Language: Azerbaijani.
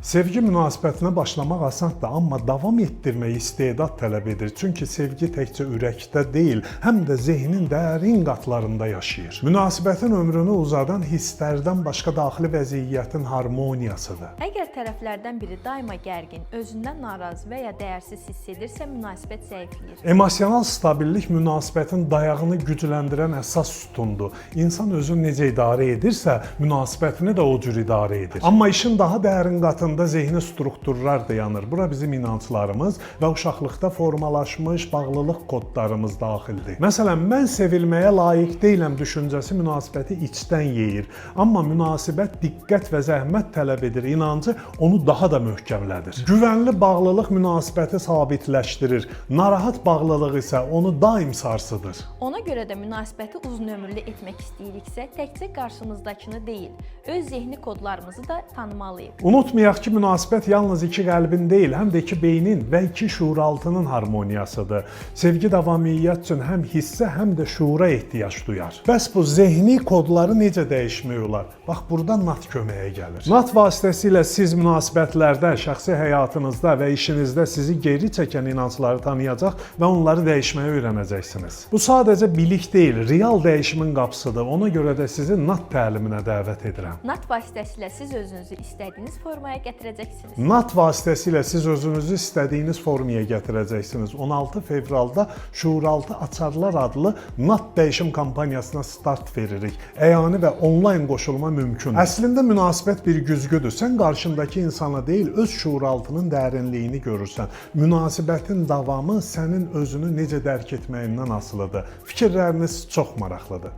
Sevgi münasibətinə başlamaq asandır, amma davam etdirmək istedad tələb edir. Çünki sevgi təkcə ürəkdə deyil, həm də zehnin dərin qatlarında yaşayır. Münasibətin ömrünü uzadan hisslərdən başqa daxili vəziyyətin harmoniyasıdır. Əgər tərəflərdən biri daima gərgin, özündən narazı və ya dəyərsiz hiss edirsə, münasibət zəifləyir. Emosional stabillik münasibətin dayağını gücləndirən əsas sütundur. İnsan özünü necə idarə edirsə, münasibətini də o cür idarə edir. Amma işin daha dərin qatında zehni strukturlar da yanır. Bura bizim inanclarımız və uşaqlıqda formalaşmış bağlılıq kodlarımız daxildir. Məsələn, mən sevilməyə layiq deyiləm düşüncəsi münasibəti içdən yeyir. Amma münasibət diqqət və zəhmət tələb edir. İnancı onu daha da möhkəmlədir. Güvənli bağlılıq münasibəti sabitləşdirir. Narahat bağlılıq isə onu daim sarsıdır. Ona görə də münasibəti uzunömürlü etmək istəyiriksə, təkcə qarşımızdakını deyil, öz zehni kodlarımızı da tanımalıyıq. Unutmayaq ki, münasibət yalnız iki qəlbin deyil, həm də iki beynin və iki şuuraltının harmoniyasıdır. Sevgi davamiyyət üçün həm hissə, həm də şuura ehtiyac duyar. Bəs bu zehni kodları necə dəyişmək olar? Bax, burada NAT köməyə gəlir. NAT vasitəsilə siz münasibətlərdə, şəxsi həyatınızda və işinizdə sizi geri çəkən inancları tanıyacaq və onları dəyişməyə öyrənəcəksiniz. Bu sadəcə bilik deyil, real dəyişimin qapısıdır. Ona görə də sizi NAT təliminə dəvət edirəm. NAT vasitəsilə siz özünüzü istədiyiniz formaya gətirəcəksiniz. NAT vasitəsilə siz özünüzü istədiyiniz formaya gətirəcəksiniz. 16 fevralda Şuuraltı Açarlar adlı NAT dəyişim kampaniyasına start veririk. Əyani və onlayn qoşulma mümkündür. Əslində münasibət bir güzgüdür. Sən qarşındakı insana deyil, öz şuuraltının dərinliyini görürsən. Münasibətin davamı sənin özünü necə dərk etməyindən asılıdır. Fikirləriniz çox maraqlıdır.